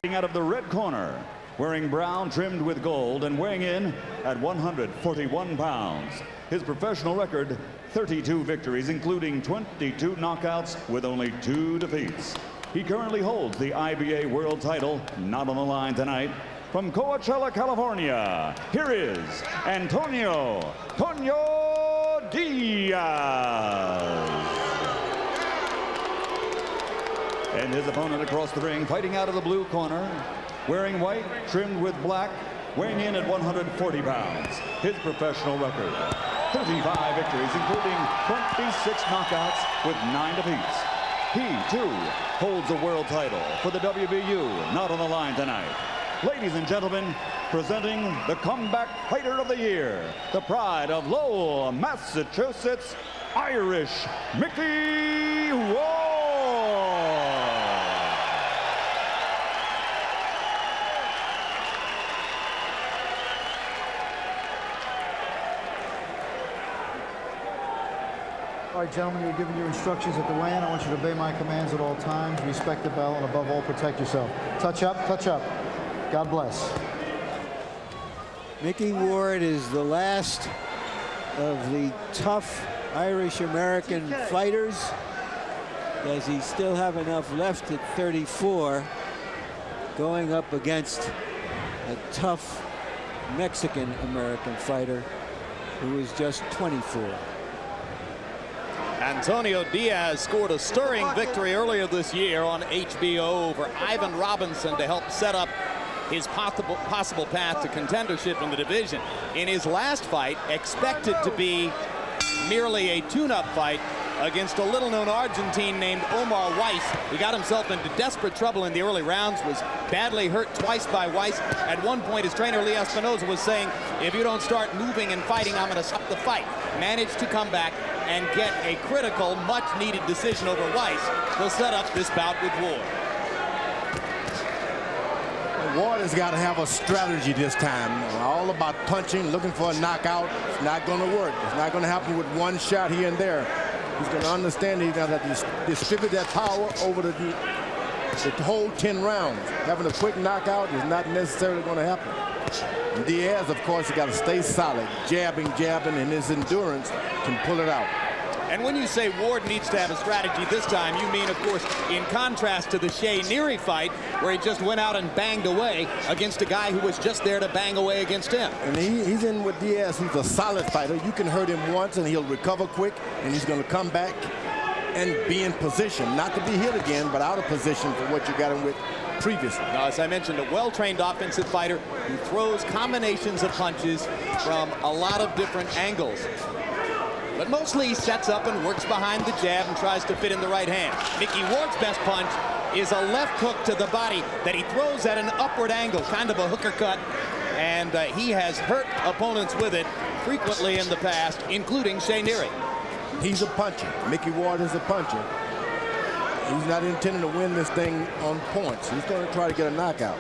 Out of the red corner, wearing brown trimmed with gold and weighing in at 141 pounds. His professional record, 32 victories, including 22 knockouts with only 2 defeats. He currently holds the IBA world title. Not on the line tonight. From Coachella, California, here is Antonio Diaz. And his opponent across the ring, fighting out of the blue corner, wearing white, trimmed with black, weighing in at 140 pounds. His professional record, 35 victories, including 26 knockouts with 9 defeats. He, too, holds a world title for the WBU. Not on the line tonight. Ladies and gentlemen, presenting the Comeback Fighter of the Year, the pride of Lowell, Massachusetts, Irish Micky Ward. All right, gentlemen, you're giving your instructions at the weigh-in. I want you to obey my commands at all times. Respect the bell, and above all, protect yourself. Touch up, touch up. God bless. Micky Ward is the last of the tough Irish-American fighters. Does he still have enough left at 34, going up against a tough Mexican-American fighter who is just 24. Antonio Diaz scored a stirring victory earlier this year on HBO over Ivan Robinson to help set up his possible path to contendership in the division. In his last fight, expected to be merely a tune-up fight against a little-known Argentine named Omar Weiss. He got himself into desperate trouble in the early rounds, was badly hurt twice by Weiss. At one point, his trainer, Lee Espinoza, was saying, if you don't start moving and fighting, I'm going to stop the fight. Managed to come back and get a critical, much-needed decision over Weiss to set up this bout with Ward. Ward has got to have a strategy this time. All about punching, looking for a knockout. It's not going to work. It's not going to happen with one shot here and there. He's going to understand he's going to have to distribute that power over the whole 10 rounds. Having a quick knockout is not necessarily going to happen. And Diaz, of course, has got to stay solid, jabbing, and his endurance can pull it out. And when you say Ward needs to have a strategy this time, you mean, of course, in contrast to the Shea Neary fight, where he just went out and banged away against a guy who was just there to bang away against him. And he's in with Diaz, who's a solid fighter. You can hurt him once, and he'll recover quick, and he's going to come back and be in position. Not to be hit again, but out of position for what you got him with previously. Now, as I mentioned, a well-trained offensive fighter who throws combinations of punches from a lot of different angles. But mostly he sets up and works behind the jab and tries to fit in the right hand. Micky Ward's best punch is a left hook to the body that he throws at an upward angle, kind of a hooker cut. And he has hurt opponents with it frequently in the past, including Shea Neary. He's a puncher. Micky Ward is a puncher. He's not intending to win this thing on points. He's going to try to get a knockout.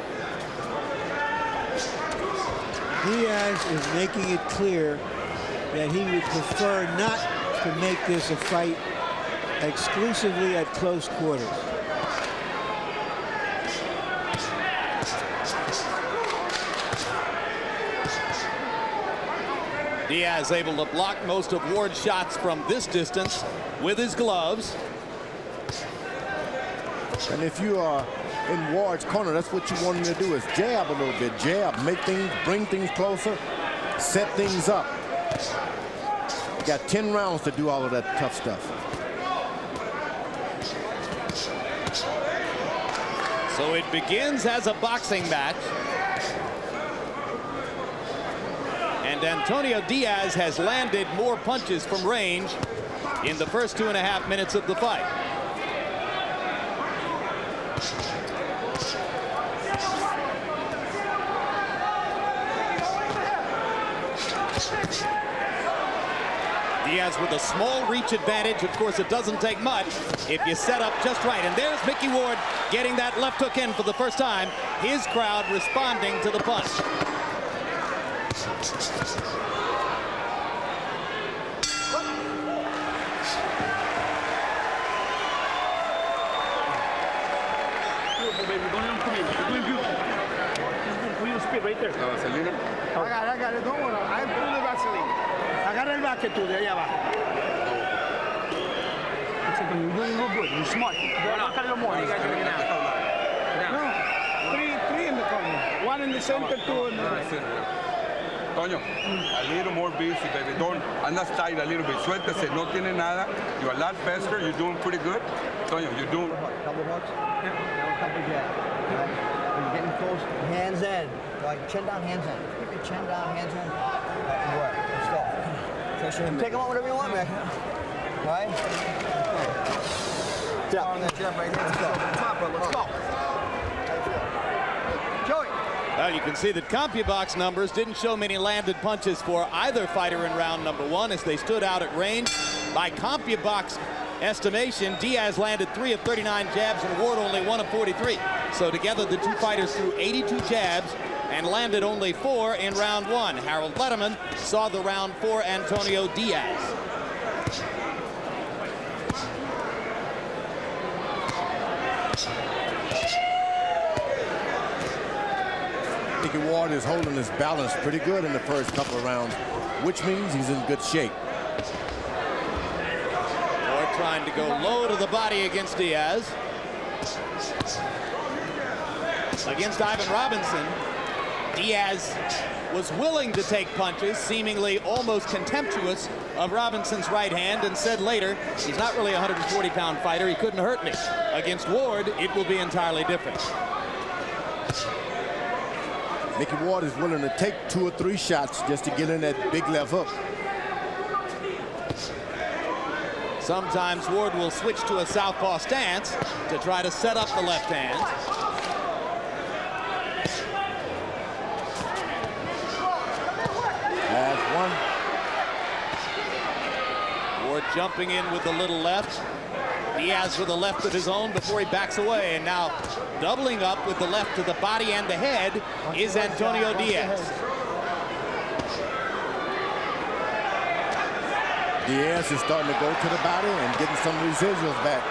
Diaz is making it clear that he would prefer not to make this a fight exclusively at close quarters. Diaz able to block most of Ward's shots from this distance with his gloves. And if you are in Ward's corner, that's what you want him to do, is jab a little bit. Jab, make things, bring things closer, set things up. You got 10 rounds to do all of that tough stuff. So it begins as a boxing match. And Antonio Diaz has landed more punches from range in the first 2.5 minutes of the fight. Diaz with a small reach advantage. Of course, it doesn't take much if you set up just right. And there's Micky Ward getting that left hook in for the first time. His crowd responding to the punch. Beautiful, baby. Don't even come here. You're doing beautiful. speed right there. La vaselina. I got it. Don't worry. I put the Vaseline. Agarra el bucket tú de allá abajo. You're doing real good. You're smart. Look a little more. You guys are going out. No. Three in the corner. One in the center, two in the Toño, a little more busy, baby. Don't, anda tight a little bit. Suéltese, no tiene nada. You're a lot faster. You're doing pretty good. Toño, you're doing... Couple hooks? Yeah. Couple jab. Right. When you're getting close, hands in. Like chin down, hands in. Keep your chin down, hands in. Right, work. Let's go. Take them out whatever you want, Mick. Right? Jab right here. Let's go. Top, let's go. Joey. Well, you can see that CompuBox numbers didn't show many landed punches for either fighter in round number 1 as they stood out at range. By CompuBox estimation, Diaz landed 3 of 39 jabs and Ward only 1 of 43. So together the two fighters threw 82 jabs and landed only 4 in round 1. Harold Letterman saw the round 4 Antonio Diaz. Micky Ward is holding his balance pretty good in the first couple of rounds, which means he's in good shape. Ward trying to go low to the body against Diaz. Against Ivan Robinson, Diaz was willing to take punches, seemingly almost contemptuous of Robinson's right hand, and said later, he's not really a 140-pound fighter, he couldn't hurt me. Against Ward, it will be entirely different. Micky Ward is willing to take 2 or 3 shots just to get in that big left hook. Sometimes Ward will switch to a southpaw stance to try to set up the left hand. That's one. Ward jumping in with the little left. Diaz with a left of his own before he backs away, and now doubling up with the left to the body and the head is Antonio Diaz. Diaz is starting to go to the body and getting some residuals back.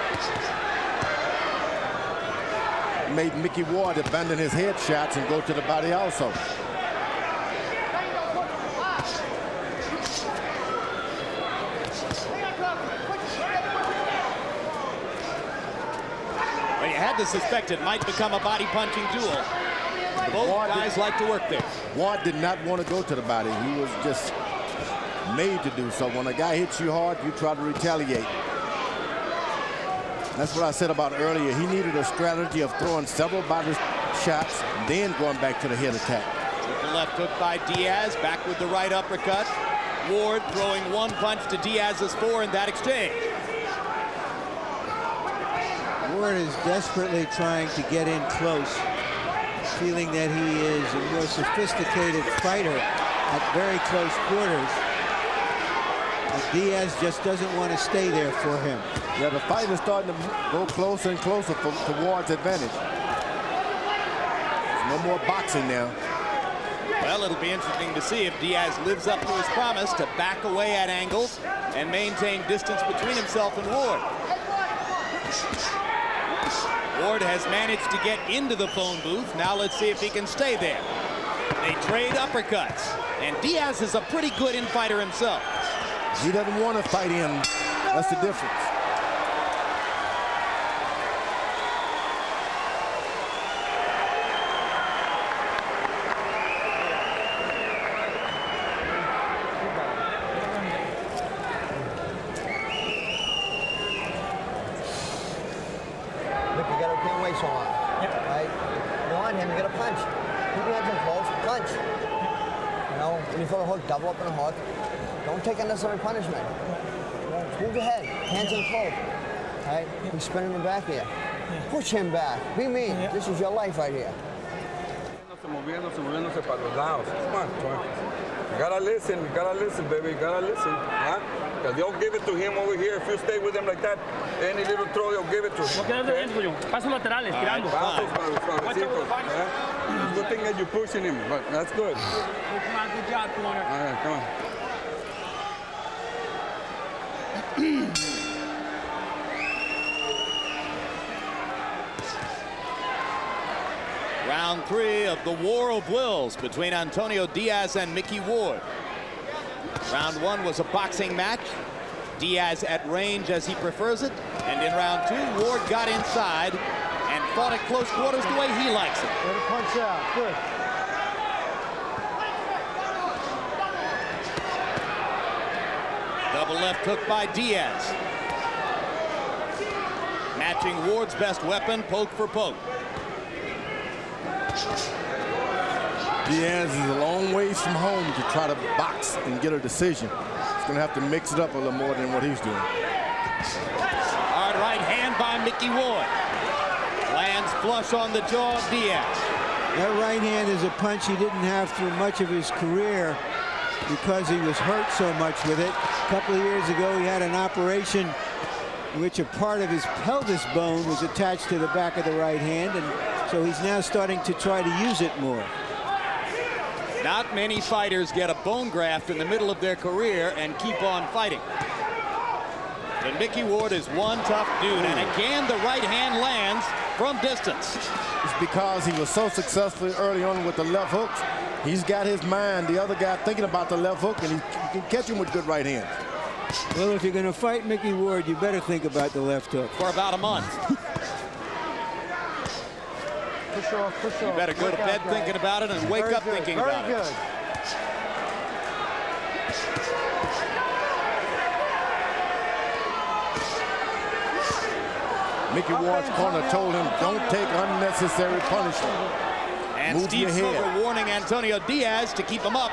Made Micky Ward abandon his head shots and go to the body also. Had to suspect it might become a body punching duel. Both guys like to work there. Ward did not want to go to the body. He was just made to do so. When a guy hits you hard, you try to retaliate. That's what I said about earlier. He needed a strategy of throwing several body shots, then going back to the head attack. The left hook by Diaz, back with the right uppercut. Ward throwing 1 punch to Diaz's 4 in that exchange. Ward is desperately trying to get in close, feeling that he is a more sophisticated fighter at very close quarters. But Diaz just doesn't want to stay there for him. Yeah, the fight is starting to go closer and closer to Ward's advantage. There's no more boxing now. Well, it'll be interesting to see if Diaz lives up to his promise to back away at angles and maintain distance between himself and Ward. Ward has managed to get into the phone booth. Now let's see if he can stay there. They trade uppercuts, and Diaz is a pretty good infighter himself. He doesn't want to fight him. That's the difference. Double up and hook. Don't take unnecessary punishment. Move your head. Hands in close. Right? He's spinning him back here. Push him back. Be mean. This is your life right here. Moviéndose para los lados. Come on, you gotta listen, baby. You gotta listen. Huh? Because they'll give it to him over here. If you stay with him like that, any little throw, they'll give it to him. Pasos laterales, tirando. It's good thing that you're pushing him, but that's good. Good job, corner. All right, come on. Round 3 of the War of Wills between Antonio Diaz and Micky Ward. Round 1 was a boxing match. Diaz at range as he prefers it. And in round 2, Ward got inside and fought at close quarters the way he likes it. Let it punch out. Good. Double left hook by Diaz. Matching Ward's best weapon, poke for poke. Diaz is a long ways from home to try to box and get a decision. He's going to have to mix it up a little more than what he's doing. Hard right hand by Micky Ward. Lands flush on the jaw of Diaz. That right hand is a punch he didn't have through much of his career because he was hurt so much with it. A couple of years ago, he had an operation in which a part of his pelvis bone was attached to the back of the right hand, and so he's now starting to try to use it more. Not many fighters get a bone graft in the middle of their career and keep on fighting. And Micky Ward is one tough dude, and again the right hand lands from distance. It's because he was so successful early on with the left hooks. He's got his mind, the other guy, thinking about the left hook, and he can catch him with good right hands. Well, if you're going to fight Micky Ward, you better think about the left hook. For about a month. Push off, push off. You better go to bed thinking about it and wake up thinking about it. Very good. Micky Ward's corner told him, don't take unnecessary punishment. And Move Steve your head. Silver warning Antonio Diaz to keep him up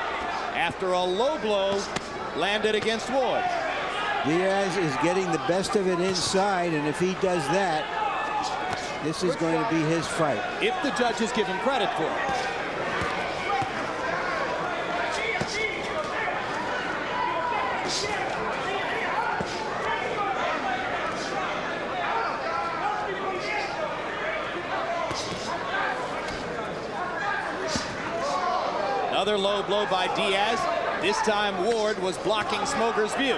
after a low blow landed against Ward. Diaz is getting the best of it inside, and if he does that, this is going to be his fight. If the judges give him credit for it. Another low blow by Diaz. This time Ward was blocking Smoger's view.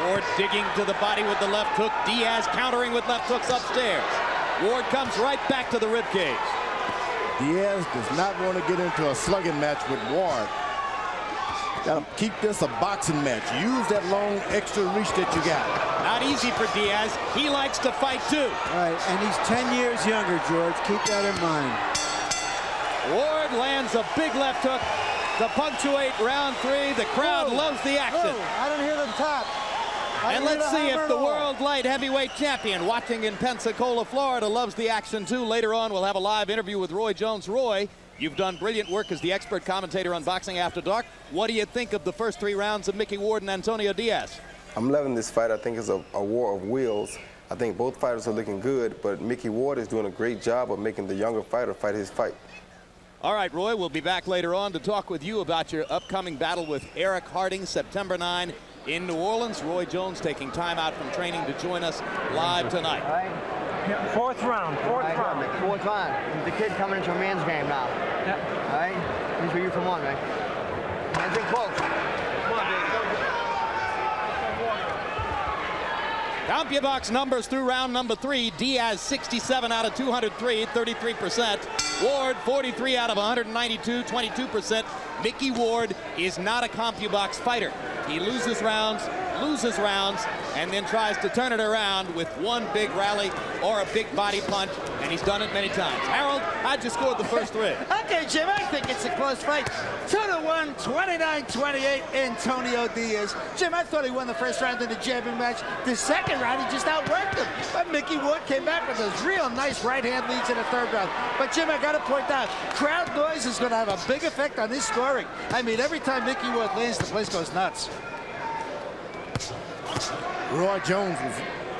Ward digging to the body with the left hook. Diaz countering with left hooks upstairs. Ward comes right back to the ribcage. Diaz does not want to get into a slugging match with Ward. Got to keep this a boxing match. Use that long extra reach that you got. Not easy for Diaz. He likes to fight too. Right, and he's 10 years younger, George. Keep that in mind. Ward lands a big left hook to punctuate round 3. The crowd loves the action. I didn't hear the tap. And let's see if the world light heavyweight champion watching in Pensacola, Florida loves the action too. Later on, we'll have a live interview with Roy Jones. Roy, you've done brilliant work as the expert commentator on Boxing After Dark. What do you think of the first 3 rounds of Micky Ward and Antonio Diaz? I'm loving this fight. I think it's a war of wills. I think both fighters are looking good, but Micky Ward is doing a great job of making the younger fighter fight his fight. All right, Roy, we'll be back later on to talk with you about your upcoming battle with Eric Harding, September 9 in New Orleans. Roy Jones taking time out from training to join us live tonight. All right. Fourth round. Fourth round. The kid coming into a man's game now. Yeah. All right. These are you from one, right? Hands in close. Come on, baby. CompuBox numbers through round number 3. Diaz 67 out of 203, 33%. Ward 43 out of 192, 22%. Micky Ward is not a CompuBox fighter. He loses rounds, and then tries to turn it around with one big rally or a big body punch, and he's done it many times. Harold, how'd you score the first 3? Okay, Jim, I think it's a close fight. 2-1, 29-28, Antonio Diaz. Jim, I thought he won the first round in the jabbing match. The second round, he just outworked him. But Micky Ward came back with those real nice right-hand leads in the third round. But, Jim, I got to point out, crowd noise is going to have a big effect on this scoring. I mean, every time Micky Ward lands, the place goes nuts. Roy Jones was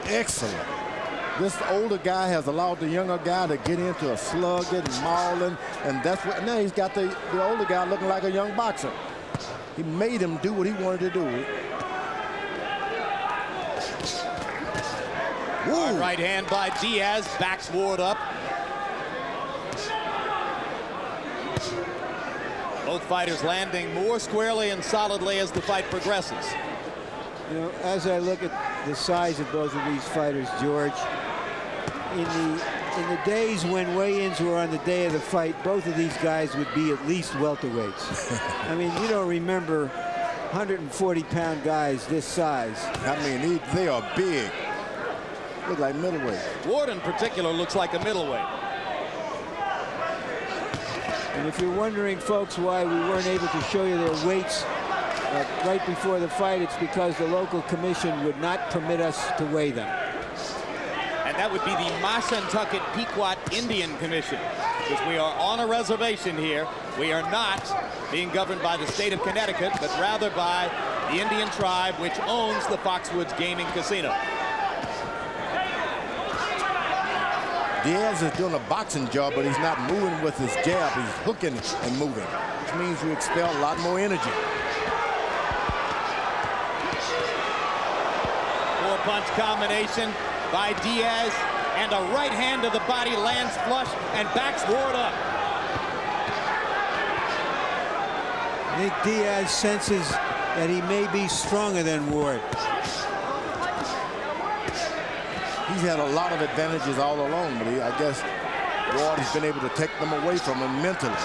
excellent. This older guy has allowed the younger guy to get into a slugging, mauling, and that's what now he's got the older guy looking like a young boxer. He made him do what he wanted to do. Hard right hand by Diaz, backs Ward up. Both fighters landing more squarely and solidly as the fight progresses. You know, as I look at the size of both of these fighters, George, in the days when weigh-ins were on the day of the fight, both of these guys would be at least welterweights. I mean, you don't remember 140-pound guys this size. I mean, they are big. Look like middleweight. Ward in particular looks like a middleweight. And if you're wondering, folks, why we weren't able to show you their weights right before the fight, it's because the local commission would not permit us to weigh them. And that would be the Mashantucket Pequot Indian Commission, because we are on a reservation here. We are not being governed by the state of Connecticut, but rather by the Indian tribe, which owns the Foxwoods Gaming Casino. Diaz is doing a boxing job, but he's not moving with his jab. He's hooking and moving, which means you expel a lot more energy. Four-punch combination by Diaz, and a right hand to the body lands flush and backs Ward up. I think Diaz senses that he may be stronger than Ward. He's had a lot of advantages all along, but I guess Ward has been able to take them away from him mentally.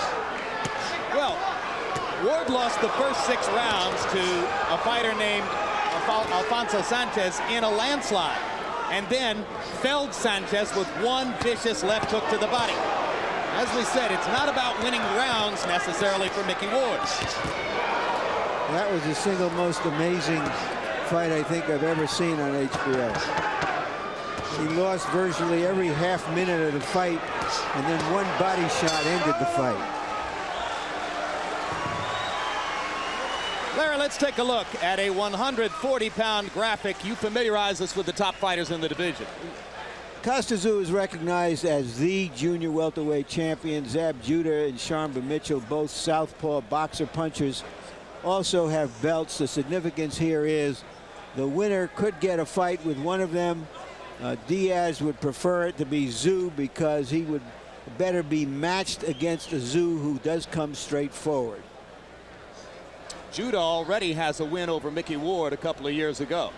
Well, Ward lost the first 6 rounds to a fighter named Alfonso Sanchez in a landslide, and then felled Sanchez with one vicious left hook to the body. As we said, it's not about winning rounds necessarily for Micky Ward. That was the single most amazing fight I think I've ever seen on HBO. He lost virtually every half minute of the fight, and then one body shot ended the fight. Larry, let's take a look at a 140-pound graphic. You familiarize us with the top fighters in the division. Costa is recognized as the junior welterweight champion. Zab Judah and Sharmba Mitchell, both southpaw boxer punchers, also have belts. The significance here is the winner could get a fight with one of them. Diaz would prefer it to be Tszyu because he would better be matched against a Tszyu who does come straight forward. Judah already has a win over Micky Ward a couple of years ago.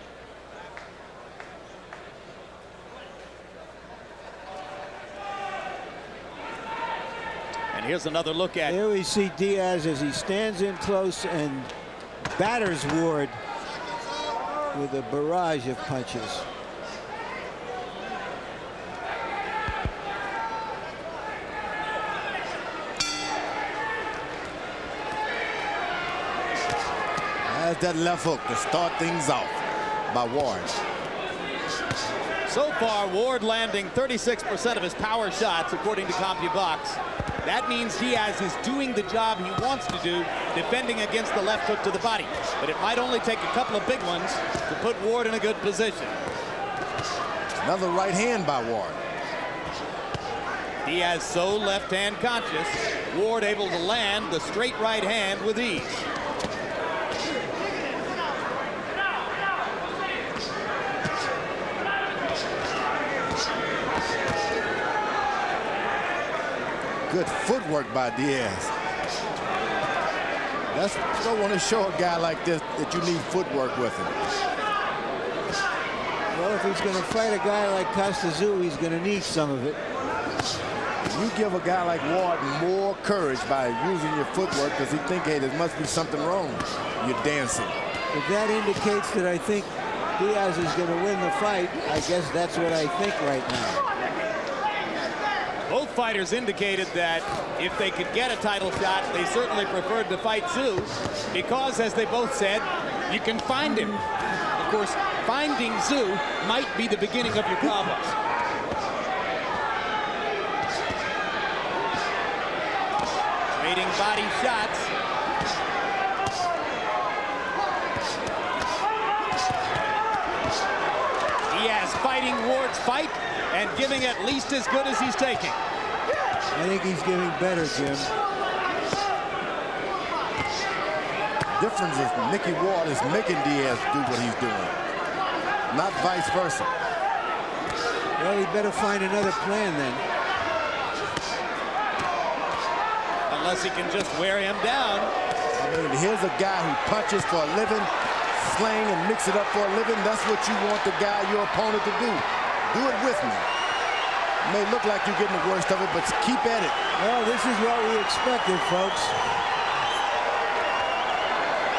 And here's another look at. Here we see Diaz as he stands in close and batters Ward with a barrage of punches. Has that left hook to start things off by Ward. So far, Ward landing 36% of his power shots, according to CompuBox. That means Diaz is doing the job he wants to do, defending against the left hook to the body. But it might only take a couple of big ones to put Ward in a good position. Another right hand by Ward. Diaz so left-hand conscious. Ward able to land the straight right hand with ease. Good footwork by Diaz. You don't want to show a guy like this that you need footwork with him. Well, if he's going to fight a guy like Costa, he's going to need some of it. You give a guy like Ward more courage by using your footwork because he think, hey, there must be something wrong. You're dancing. If that indicates that I think Diaz is going to win the fight, I guess that's what I think right now. Both fighters indicated that if they could get a title shot, they certainly preferred to fight Tszyu because, as they both said, you can find him. Of course, finding Tszyu might be the beginning of your problems. Trading body shots. Diaz fighting Ward's fight and giving at least as good as he's taking. I think he's giving better, Jim. Difference is Micky Ward is making Diaz do what he's doing, not vice versa. Well, he better find another plan then. unless he can just wear him down. I mean, here's a guy who punches for a living, slang and mix it up for a living. That's what you want the guy, your opponent, to do. Do it with me. It may look like you're getting the worst of it, but keep at it. Well, this is what we expected, folks.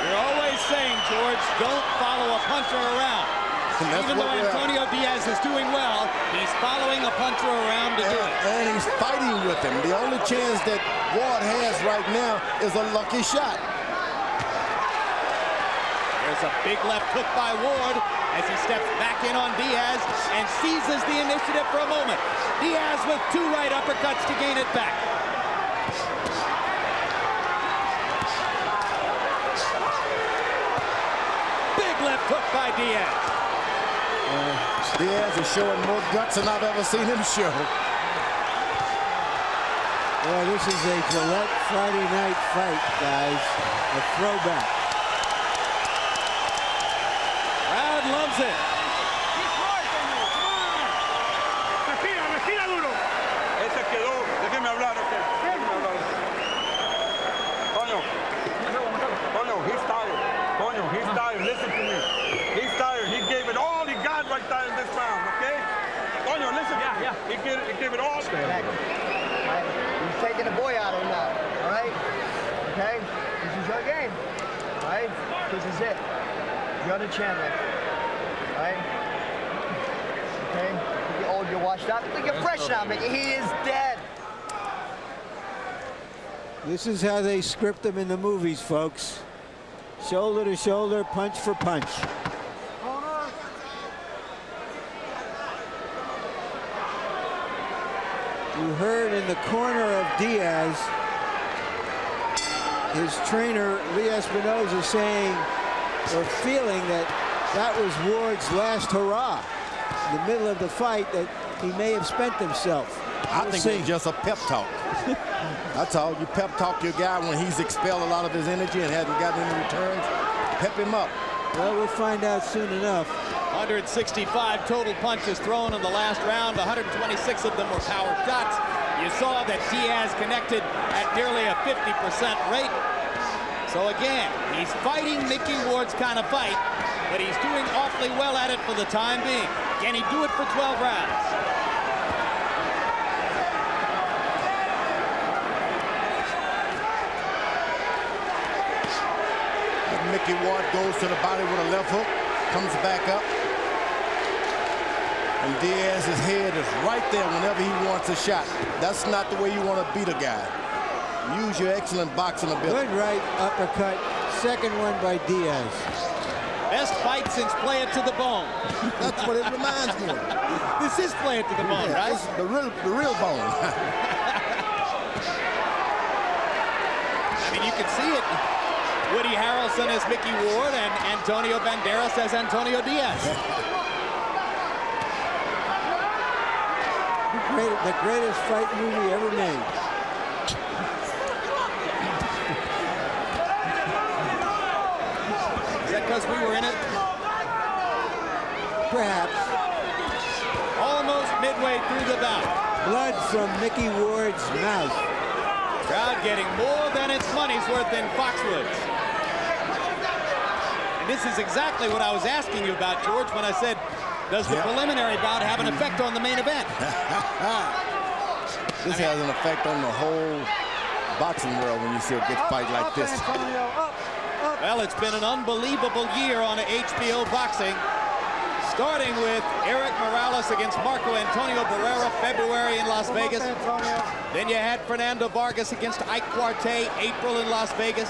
You're always saying, George, don't follow a puncher around. Even though Antonio Diaz is doing well, he's following a puncher around to do it. And he's fighting with him. The only chance that Ward has right now is a lucky shot. There's a big left hook by Ward as he steps back in on Diaz and seizes the initiative for a moment. Diaz with 2 right uppercuts to gain it back. Big left hook by Diaz. Diaz is showing more guts than I've ever seen him show. Well, this is a Gillette Friday night fight, guys. A throwback. Crowd loves it. Respira duro. Ese quedó. Déjeme hablar, ok. Déjeme hablar. Toño, he's tired. Toño, he's tired. Listen to me. He's tired. He gave it all he got right there in this round, okay? Toño, listen. Yeah. He gave it all. Right? You're taking the boy out of him now, all right? Okay? This is your game, all right? This is it. You're the champion, all right? Okay? You're old, you're washed up. You're fresh now, Mickey. He is dead. This is how they script them in the movies, folks. Shoulder to shoulder, punch for punch. You heard in the corner of Diaz, his trainer, Lee Espinosa, saying or feeling that that was Ward's last hurrah. In the middle of the fight, that he may have spent himself. I think it's just a pep talk. That's all. You pep talk your guy when he's expelled a lot of his energy and hasn't gotten any returns. Pep him up. Well, we'll find out soon enough. 165 total punches thrown in the last round. 126 of them were power shots. You saw that Diaz connected at nearly a 50% rate. So again, he's fighting Micky Ward's kind of fight, but he's doing awfully well at it for the time being. Can he do it for 12 rounds? Micky Ward goes to the body with a left hook, comes back up. And Diaz's head is right there whenever he wants a shot. That's not the way you want to beat a guy. Use your excellent boxing ability. Good right uppercut. Second one by Diaz. Best fight since Play It to the Bone. That's what it reminds me of. This is Play It to the Bone, right? This is the real bone. I mean, you can see it. Woody Harrelson as Micky Ward and Antonio Banderas as Antonio Diaz. The greatest fight movie ever made. Is that because we were in it? Perhaps. Almost midway through the bout. Blood from Micky Ward's mouth. Crowd getting more than its money's worth in Foxwoods. And this is exactly what I was asking you about, George, when I said, does the preliminary bout have an effect on the main event? This has an effect on the whole boxing world when you see a good fight like this. Well, it's been an unbelievable year on HBO Boxing. Starting with Eric Morales against Marco Antonio Barrera, February in Las Vegas. Then you had Fernando Vargas against Ike Quartey, April in Las Vegas.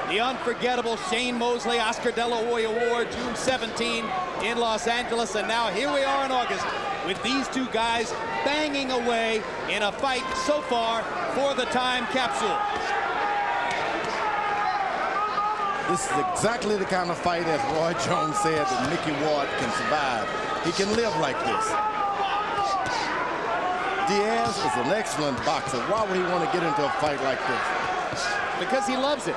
The unforgettable Shane Mosley, Oscar De La Hoya War, June 17 in Los Angeles. And now here we are in August with these two guys banging away in a fight so far for the time capsule. This is exactly the kind of fight, as Roy Jones said, that Micky Ward can survive. He can live like this. Diaz is an excellent boxer. Why would he want to get into a fight like this? Because he loves it.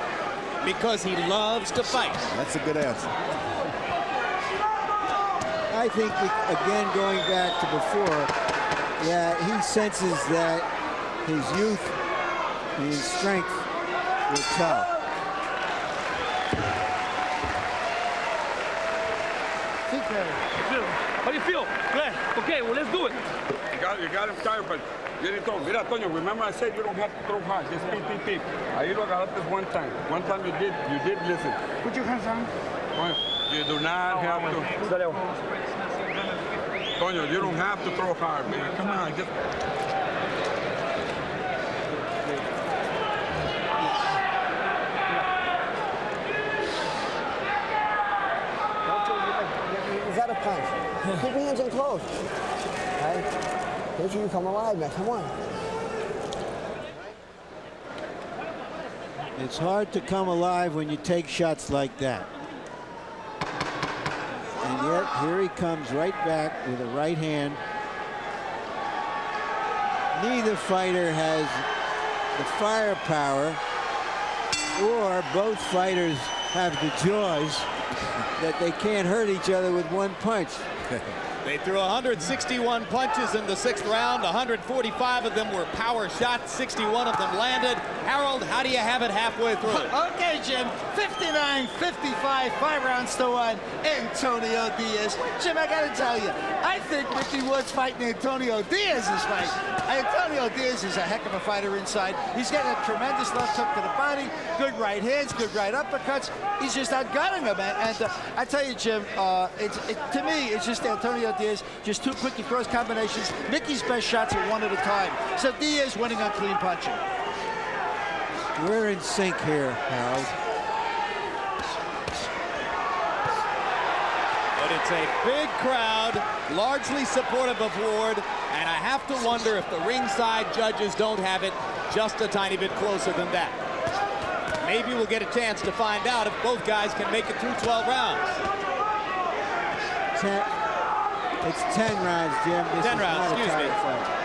Because he loves to fight. That's a good answer. I think, again, going back to before, yeah, he senses that his youth his strength will tell. How do you feel? Good. Okay, well, let's do it. You got him tired, but mira, Antonio, remember I said you don't have to throw hard. Just peep, peep, peep. Ahí lo agarraste one time. One time you did listen. Put your hands on. You do not have to. Antonio, you don't have to throw hard, man. Come on, just. You got a punch. Keep your hands in close. Right? Make sure you come alive, man. Come on. It's hard to come alive when you take shots like that. And yet, here he comes right back with a right hand. Neither fighter has the firepower, or both fighters have the jaws that they can't hurt each other with one punch. They threw 161 punches in the 6th round. 145 of them were power shots. 61 of them landed. Harold, how do you have it halfway through? Okay, Jim. 59-55, 5 rounds to 1. Antonio Diaz. Jim, I got to tell you, I think Micky Ward's fighting Antonio Diaz's fight. Antonio Diaz is a heck of a fighter inside. He's got a tremendous left hook to the body, good right hands, good right uppercuts. He's just outgunning him. And I tell you, Jim, to me, it's just Antonio Diaz, just too quick. He throws combinations. Micky's best shots are one at a time. So Diaz winning on clean punching. We're in sync here, Harold. But it's a big crowd, largely supportive of Ward, and I have to wonder if the ringside judges don't have it just a tiny bit closer than that. Maybe we'll get a chance to find out if both guys can make it through 12 rounds. It's 10 rounds, Jim. This 10 rounds, excuse me. Fight.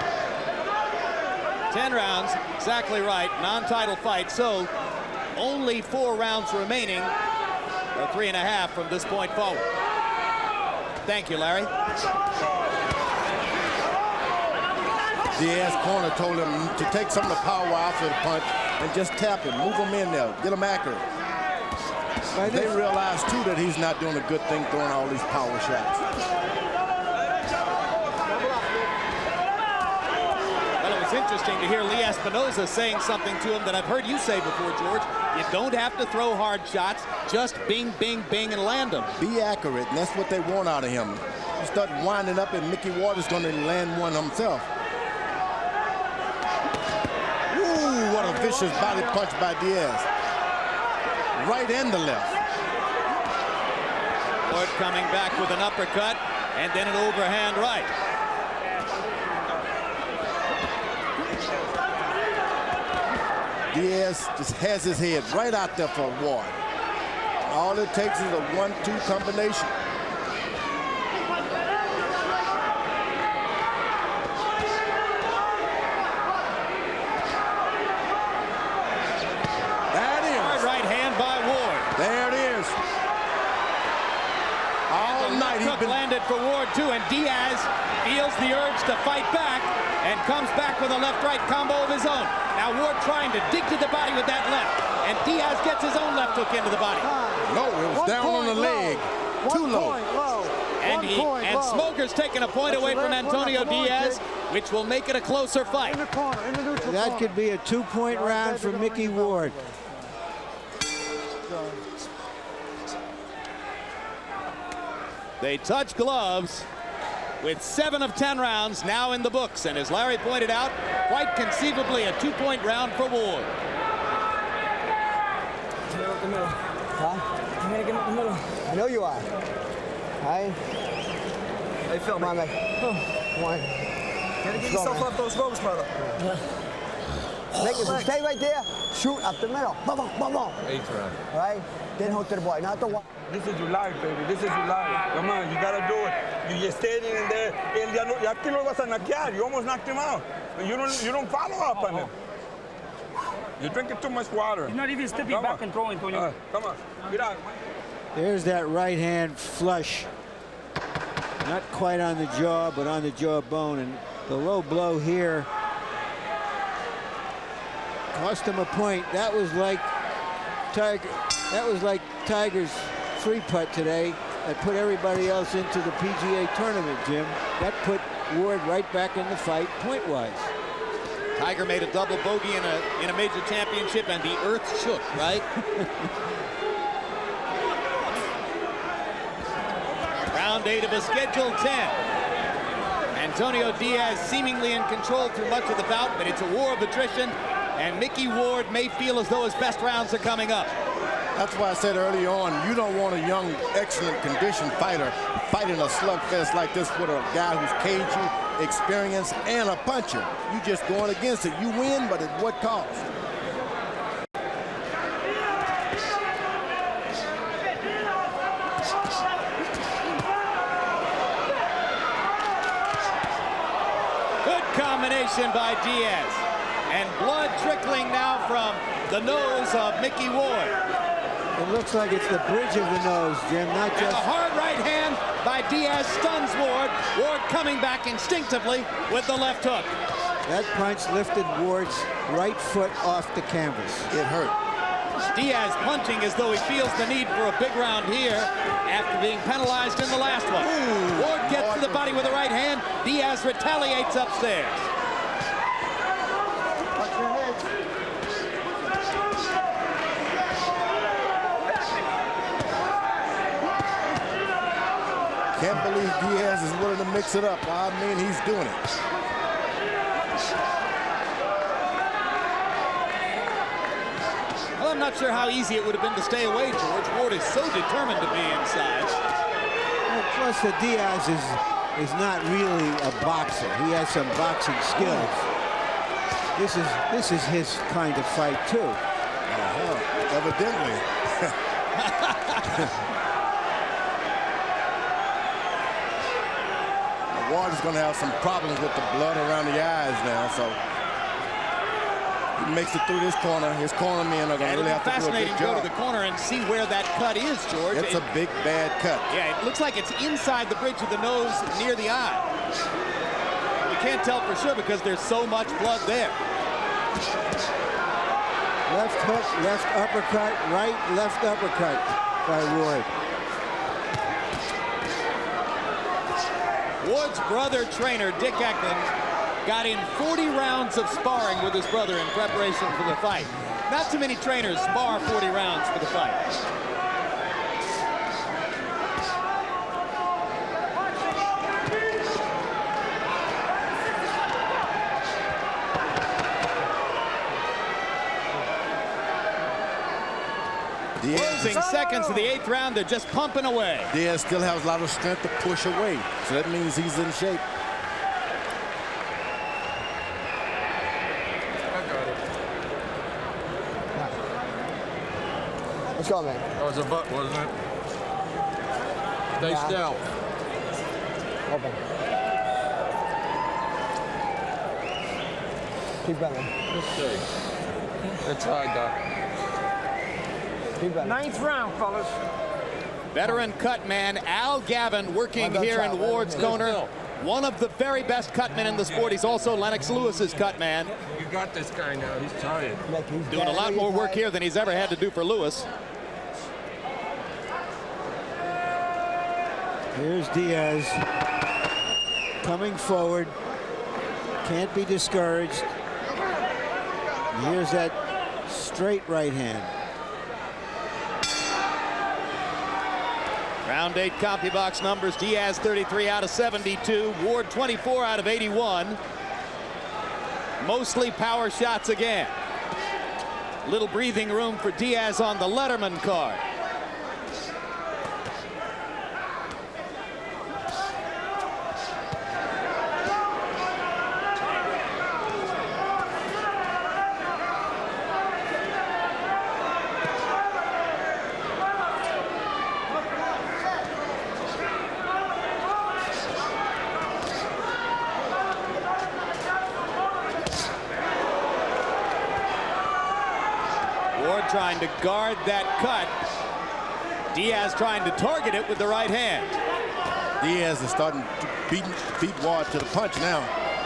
10 rounds, exactly right, non-title fight, so only 4 rounds remaining, or 3.5 from this point forward. Thank you, Larry. Diaz corner told him to take some of the power out of the punch and just tap him, move him in there, get him accurate. They realize, too, that he's not doing a good thing throwing all these power shots. Well, it was interesting to hear Lee Espinoza saying something to him that I've heard you say before, George. You don't have to throw hard shots, just bing, bing, bing, and land them. Be accurate, and that's what they want out of him. You start winding up, and Micky Ward is going to land one himself. Ooh, what a vicious body punch by Diaz. Right and the left. Ward coming back with an uppercut and then an overhand right. Diaz just has his head right out there for Ward. All it takes is a 1-2 combination. There it is. All night he's landed for Ward too, and Diaz feels the urge to fight back and comes back with a left-right combo of his own. Now Ward trying to dig to the body with that left, and Diaz gets his own left hook into the body. No, it was down on the leg. Too low. And Smoker's taking a point away from Antonio Diaz, which will make it a closer fight. That could be a 2-point round for Micky Ward. They touch gloves with 7 of 10 rounds now in the books. And as Larry pointed out, quite conceivably a 2-point round for Ward. I'm going to get him in the middle. I know you are. Hey. How you feel, Come on, man? Come on. Gotta get yourself off those ropes, brother. Make it stay right there. Shoot up the middle. Boom, boom, boom, boom. All right? Then hook to the boy, not the one. This is your life, baby. This is your life. Come on, you gotta do it. You just standing in there. Ya aquí lo vas a knockear. You almost knocked him out. You don't follow up on him. You're drinking too much water. He's not even stepping back and throwing, Antonio. Come on. Get out. There's that right hand flush. Not quite on the jaw, but on the jawbone. And the low blow here Lost him a point. That was like Tiger's free putt today that put everybody else into the PGA tournament, Jim. That put Ward right back in the fight point-wise. Tiger made a double bogey in a major championship, and the earth shook, right? Round 8 of a scheduled 10. Antonio Diaz seemingly in control through much of the bout, but it's a war of attrition, and Micky Ward may feel as though his best rounds are coming up. That's why I said early on, you don't want a young, excellent conditioned fighter fighting a slugfest like this with a guy who's cagey, experienced, and a puncher. You just going against it. You win, but at what cost? Good combination by Diaz. And blood trickling now from the nose of Micky Ward. It looks like it's the bridge of the nose, Jim, not just... And a hard right hand by Diaz stuns Ward. Ward coming back instinctively with the left hook. That punch lifted Ward's right foot off the canvas. It hurt. Diaz punching as though he feels the need for a big round here after being penalized in the last one. Ooh, Ward gets to the body with the right hand. Diaz retaliates upstairs. Can't believe Diaz is willing to mix it up. I mean, he's doing it. Well, I'm not sure how easy it would have been to stay away, George. Ward is so determined to be inside. Well, plus, the Diaz is not really a boxer. He has some boxing skills. This is his kind of fight, too. Evidently. Ward is going to have some problems with the blood around the eyes now, so he makes it through this corner. His corner men are going to really have to do a fascinating good to go job. to the corner and see where that cut is, George. It's a big, bad cut. Yeah, it looks like it's inside the bridge of the nose near the eye. You can't tell for sure because there's so much blood there. Left hook, left uppercut, right, left uppercut by Ward. Ward's brother trainer, Dick Eklund, got in 40 rounds of sparring with his brother in preparation for the fight. Not too many trainers spar 40 rounds for the fight. Closing seconds of the 8th round, they're just pumping away. Diaz still has a lot of strength to push away, so that means he's in shape. Let's go, man. That was a butt, wasn't it? Stay still. Open. Keep going. Let's see. That's how I got. Ninth round, fellas. Veteran cut man Al Gavin working here in Ward's corner. One of the very best cutmen in the sport. He's also Lennox Lewis's cut man. You got this guy now. He's tired. Doing a lot more work here than he's ever had to do for Lewis. Here's Diaz coming forward. Can't be discouraged. And here's that straight right hand. Round 8 CompuBox numbers. Diaz 33 out of 72. Ward 24 out of 81. Mostly power shots again. Little breathing room for Diaz on the Letterman card. Ward trying to guard that cut. Diaz trying to target it with the right hand. Diaz is starting to beat Ward to the punch now.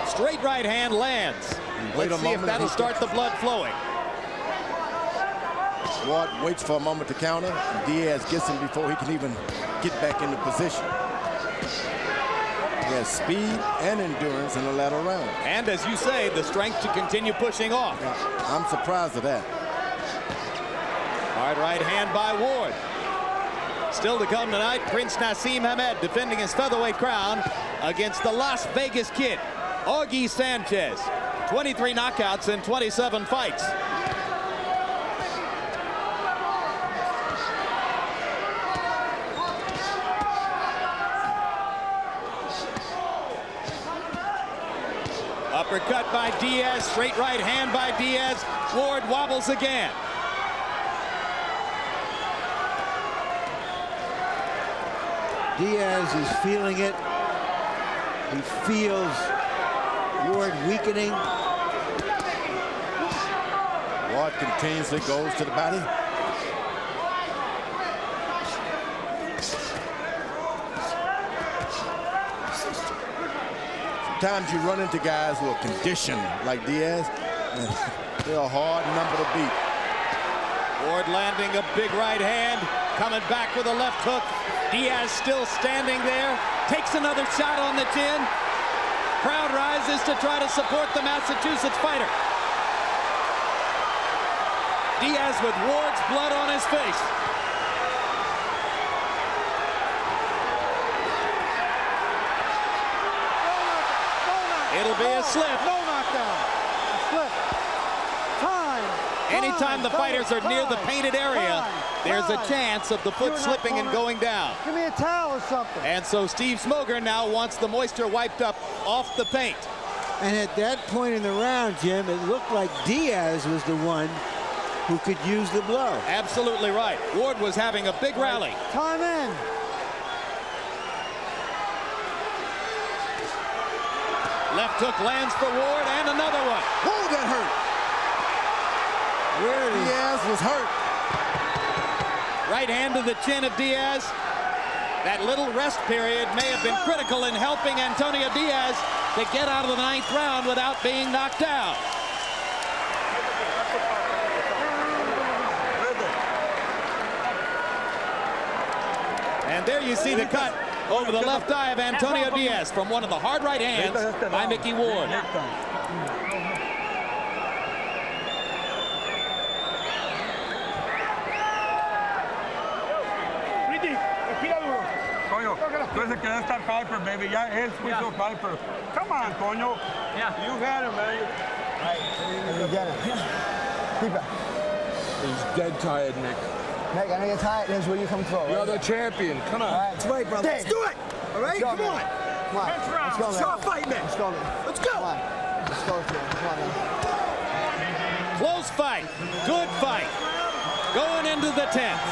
Straight right hand lands. Let's see if that'll start the blood flowing. Ward waits for a moment to counter. Diaz gets him before he can even get back into position. He has speed and endurance in the latter round. And as you say, the strength to continue pushing off. I'm surprised at that. Hard right hand by Ward. Still to come tonight, Prince Nassim Hamed defending his featherweight crown against the Las Vegas Kid, Augie Sanchez. 23 knockouts in 27 fights. Uppercut by Diaz, straight right hand by Diaz. Ward wobbles again. Diaz is feeling it. He feels Ward weakening. Ward continuously goes to the body. Sometimes you run into guys who are conditioned like Diaz. They're a hard number to beat. Ward landing a big right hand, coming back with a left hook. Diaz still standing there, takes another shot on the chin. Crowd rises to try to support the Massachusetts fighter. Diaz with Ward's blood on his face. It'll be a slip. No knockdown. A slip. Time. Anytime the fighters are near the painted area, there's a chance of the foot slipping and going down. Give me a towel or something. And so Steve Smoger now wants the moisture wiped up off the paint. And at that point in the round, Jim, it looked like Diaz was the one who could use the blow. Absolutely right. Ward was having a big rally. Time in. Left hook lands for Ward and another one. Whoa, that hurt. Where Diaz was hurt. Right hand to the chin of Diaz. That little rest period may have been critical in helping Antonio Diaz to get out of the 9th round without being knocked down. And there you see the cut over the left eye of Antonio Diaz from one of the hard right hands by Micky Ward. Entonces que está Piper, baby. Ya él puso Piper. Come on, Antonio. Yeah. You got him, man. Right. You get it. Keep it. He's dead tired, Nick. Nick, I know you're tired. Here's where you come through. You're the champion. Come on. All right. That's right, brother. Let's do it. All right? Come on. Come on. Let's go, man. Start fighting, man. Let's go, man. Let's go. Come on. Let's go, man. Come on, man. Close fight. Good fight. Going into the 10th.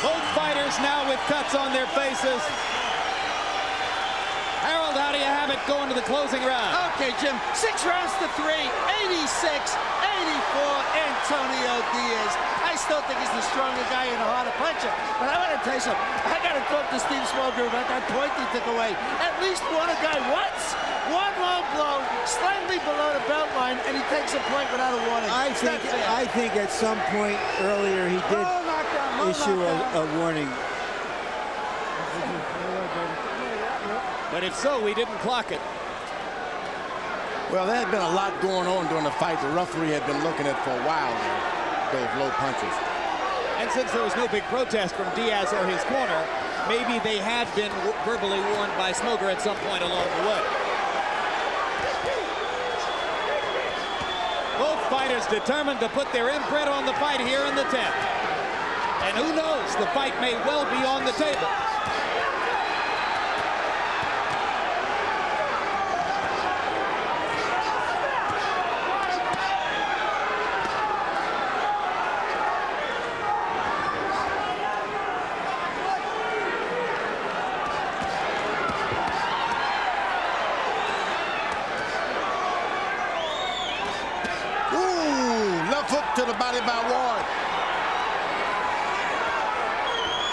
Both fighters now with cuts on their faces. Harold, how do you have it going to the closing round? Okay, Jim, 6 rounds to 3, 86-84, Antonio Diaz. I still think he's the stronger guy and the harder puncher. But I want to tell you something. I got to talk to Steve Smoger about that point he took away. At least one guy once. One low blow, slightly below the belt line, and he takes a point without a warning. I think at some point earlier he did issue a warning. But if so, we didn't clock it. Well, there had been a lot going on during the fight. The referee had been looking at for a while now, those low punches. And since there was no big protest from Diaz or his corner, maybe they had been verbally warned by Smoger at some point along the way. Both fighters determined to put their imprint on the fight here in the 10th. And who knows, the fight may well be on the table. To the body by Ward.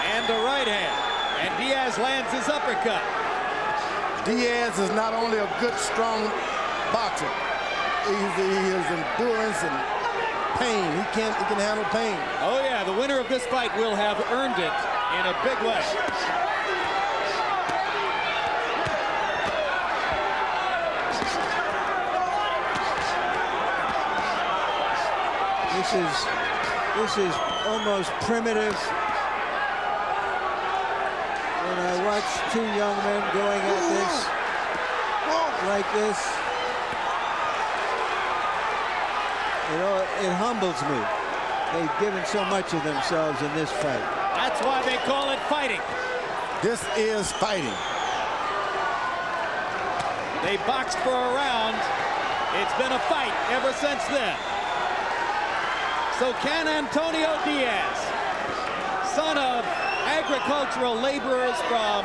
And a right hand. And Diaz lands his uppercut. Diaz is not only a good, strong boxer, his endurance and pain. He can handle pain. Oh yeah, the winner of this fight will have earned it in a big way. This is almost primitive. When I watch two young men going at this like this, it humbles me. They've given so much of themselves in this fight. That's why they call it fighting. This is fighting. They boxed for a round. It's been a fight ever since then. So can Antonio Diaz, son of agricultural laborers from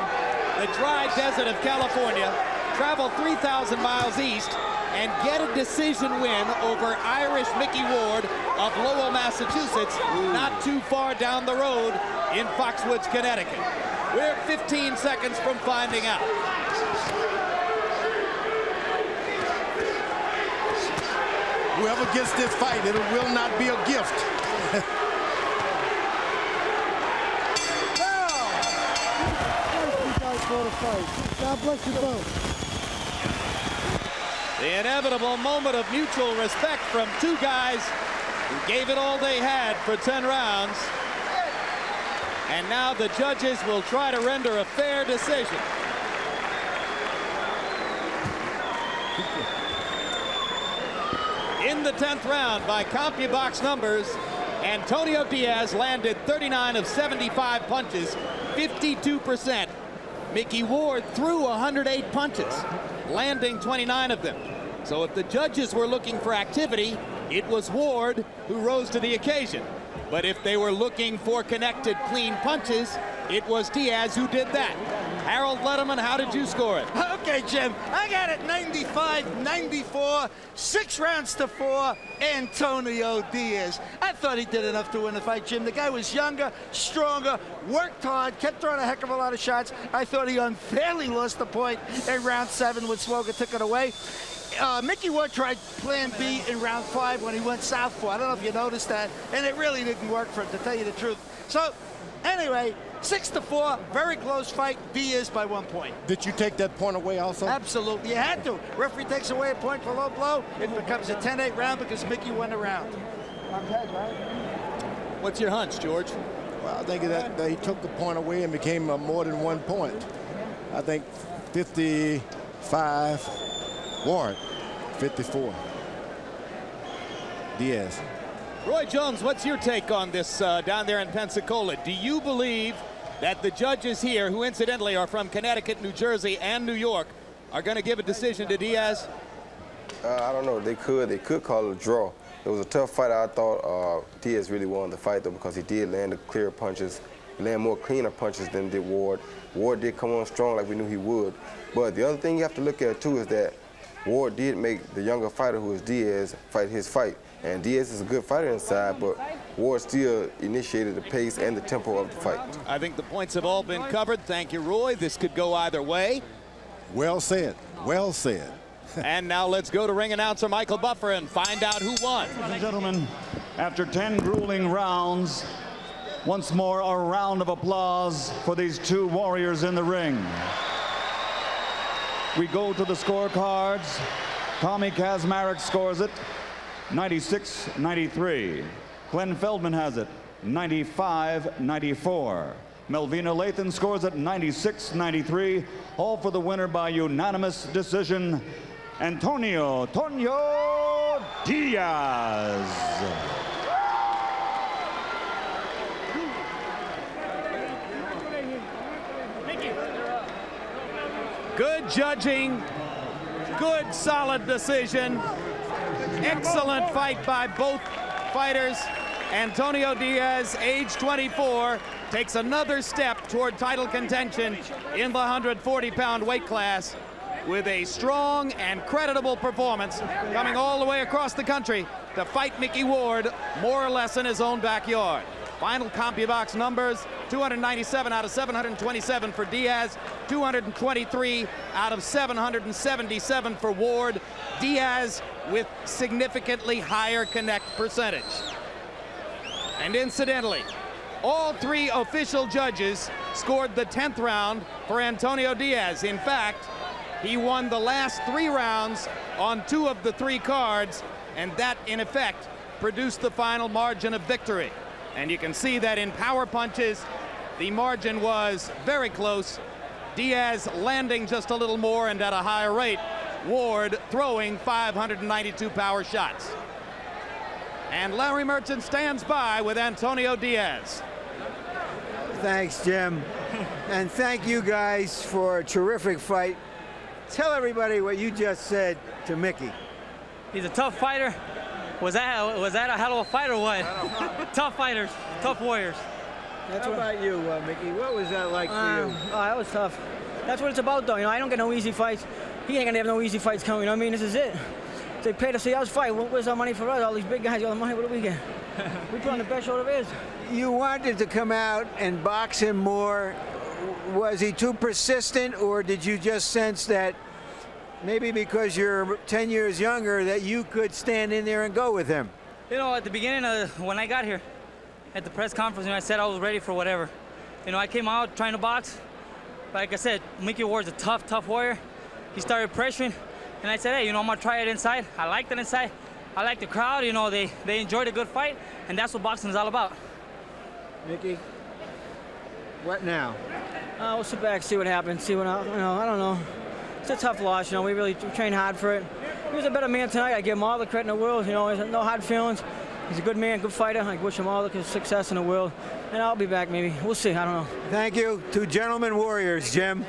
the dry desert of California, travel 3,000 miles east and get a decision win over Irish Micky Ward of Lowell, Massachusetts, not too far down the road in Foxwoods, Connecticut? We're 15 seconds from finding out. Whoever gets this fight, it will not be a gift. God bless you both. The inevitable moment of mutual respect from two guys who gave it all they had for 10 rounds. And now the judges will try to render a fair decision. In the 10th round, by CompuBox numbers, Antonio Diaz landed 39 of 75 punches, 52%. Micky Ward threw 108 punches, landing 29 of them. So if the judges were looking for activity, it was Ward who rose to the occasion. But if they were looking for connected, clean punches, it was Diaz who did that. Harold Letterman, how did you score it? Okay, Jim, I got it 95-94, 6 rounds to 4, Antonio Diaz. I thought he did enough to win the fight, Jim. The guy was younger, stronger, worked hard, kept throwing a heck of a lot of shots. I thought he unfairly lost the point in round 7 when Smoker took it away. Micky Ward tried plan B in round 5 when he went southpaw. I don't know if you noticed that, and it really didn't work for him, to tell you the truth. So, anyway, 6-4, very close fight. Diaz by 1 point. Did you take that point away also? Absolutely, you had to. Referee takes away a point for low blow. It becomes a 10-8 round because Micky won the round. What's your hunch, George? Well, I think that he took the point away and became more than 1 point. I think 55 Ward, 54 Diaz. Roy Jones, what's your take on this down there in Pensacola? Do you believe that the judges here, who incidentally are from Connecticut, New Jersey, and New York, are going to give a decision to Diaz? I don't know. They could call it a draw. It was a tough fight. I thought Diaz really won the fight, though, because he did land the clear punches, land more cleaner punches than did Ward. Ward did come on strong like we knew he would. But the other thing you have to look at, too, is that Ward did make the younger fighter, who is Diaz, fight his fight. And Diaz is a good fighter inside, but Ward still initiated the pace and the tempo of the fight. I think the points have all been covered. Thank you, Roy. This could go either way. Well said. Well said. And now let's go to ring announcer Michael Buffer and find out who won. Ladies and gentlemen, after 10 grueling rounds, once more a round of applause for these two warriors in the ring. We go to the scorecards. Tommy Kazmarek scores it 96-93. Glenn Feldman has it 95-94. Melvina Lathan scores it 96-93. All for the winner by unanimous decision, Antonio Diaz. Good judging, good solid decision, excellent fight by both fighters. Antonio Diaz, age 24, takes another step toward title contention in the 140-pound weight class with a strong and creditable performance, coming all the way across the country to fight Micky Ward more or less in his own backyard. Final CompuBox numbers, 297 out of 727 for Diaz, 223 out of 777 for Ward. Diaz with significantly higher connect percentage. And incidentally, all three official judges scored the 10th round for Antonio Diaz. In fact, he won the last 3 rounds on 2 of the 3 cards, and that, in effect, produced the final margin of victory. And you can see that in power punches, the margin was very close. Diaz landing just a little more and at a higher rate. Ward throwing 592 power shots. And Larry Merchant stands by with Antonio Diaz. Thanks, Jim. And thank you guys for a terrific fight. Tell everybody what you just said to Mickey. He's a tough fighter. Was that a hell of a fight or what? Tough fighters, tough warriors. How about you, Mickey? What was that like for you? Oh, that was tough. That's what it's about, though. You know, I don't get no easy fights. He ain't gonna have no easy fights coming. You know what I mean? This is it. They paid to see us fight. Where's our money for us? All these big guys got the money. What do we get? We put on the best show there is. You wanted to come out and box him more. Was he too persistent, or did you just sense that maybe because you're 10 years younger that you could stand in there and go with him? You know, at the beginning when I got here, at the press conference, I said I was ready for whatever. You know, I came out trying to box. Like I said, Micky Ward's a tough, tough warrior. He started pressuring, and I said, hey, you know, I'm gonna try it inside. I liked it inside. I like the crowd. You know, they enjoyed a good fight, and that's what boxing is all about. Mickey, what now? We'll sit back, see what happens. See what I don't know. It's a tough loss. You know, we really trained hard for it. He was a better man tonight. I give him all the credit in the world. You know, no hard feelings. He's a good man, good fighter. I wish him all the success in the world. And I'll be back maybe. We'll see. I don't know. Thank you. 2 gentlemen warriors, Jim.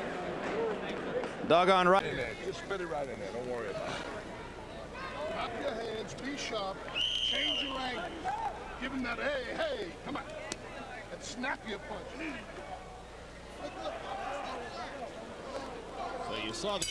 Doggone right. Just spit it right in there. Don't worry about it. Up your hands. Be sharp. Change your angle. Give him that, hey, come on. And snap your punch. So you saw the